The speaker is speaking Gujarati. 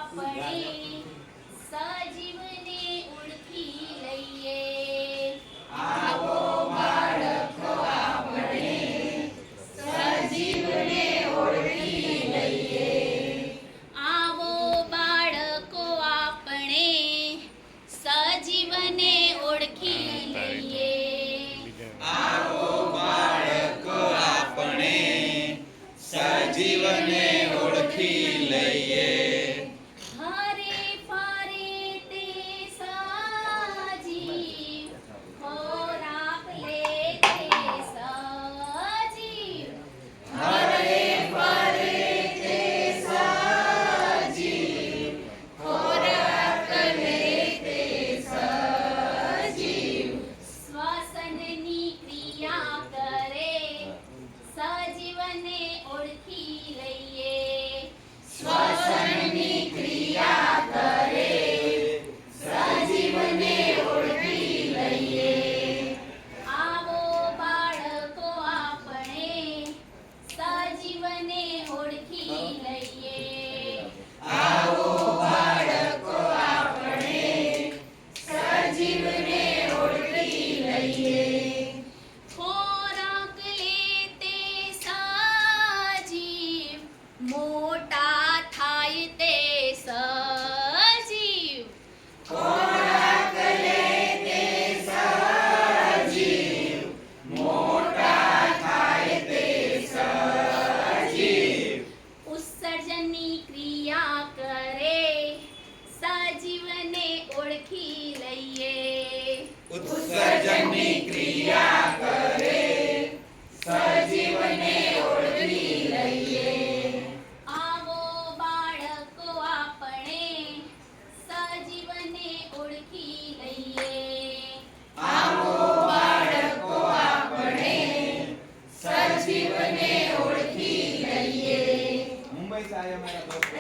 આપણે સજીવને ઓળખી લઈએ. આવો બાળકો આપણે સજીવને ઓળખી લઈએ. આવો બાળકો આપણે સજીવને ઓળખી લઈએ. આવો બાળકો આપણે સજીવને ઓળખી લઈએ. હરે ફરે તે સજીવ, ખોરાક લે તે સજીવ. હરે ફરે તે સજીવ, ખોરાક લે તે સજીવ. શ્વસનની ક્રિયા કરે, સજીવને ઓળખી લઈએ. શ્વસનની ક્રિયા કરે સજીવને ઓળખી લઈએ. આવો બાળકો આપણે સજીવને ઓળખી લઈએ. આવો બાળકો આપણે સજીવને ઓળખી લઈએ. ખોરાક લે તે સજીવ, મોટા થાય તે સજીવ. ખોરાક લે તે સજીવ, મોટા થાય તે સજીવ. ઉત્સર્જનની ક્રિયા કરે, સજીવને ઓળખી લઈએ. ઉત્સર્જનની ક્રિયા કરે સજીવને ઓળખી લઈએ. આવો બાળકો આપણે સજીવને ઓળખી લઈએ. આવો બાળકો આપણે સજીવને ઓળખી લઈએ. मुंबई से आए हमारा दोस्त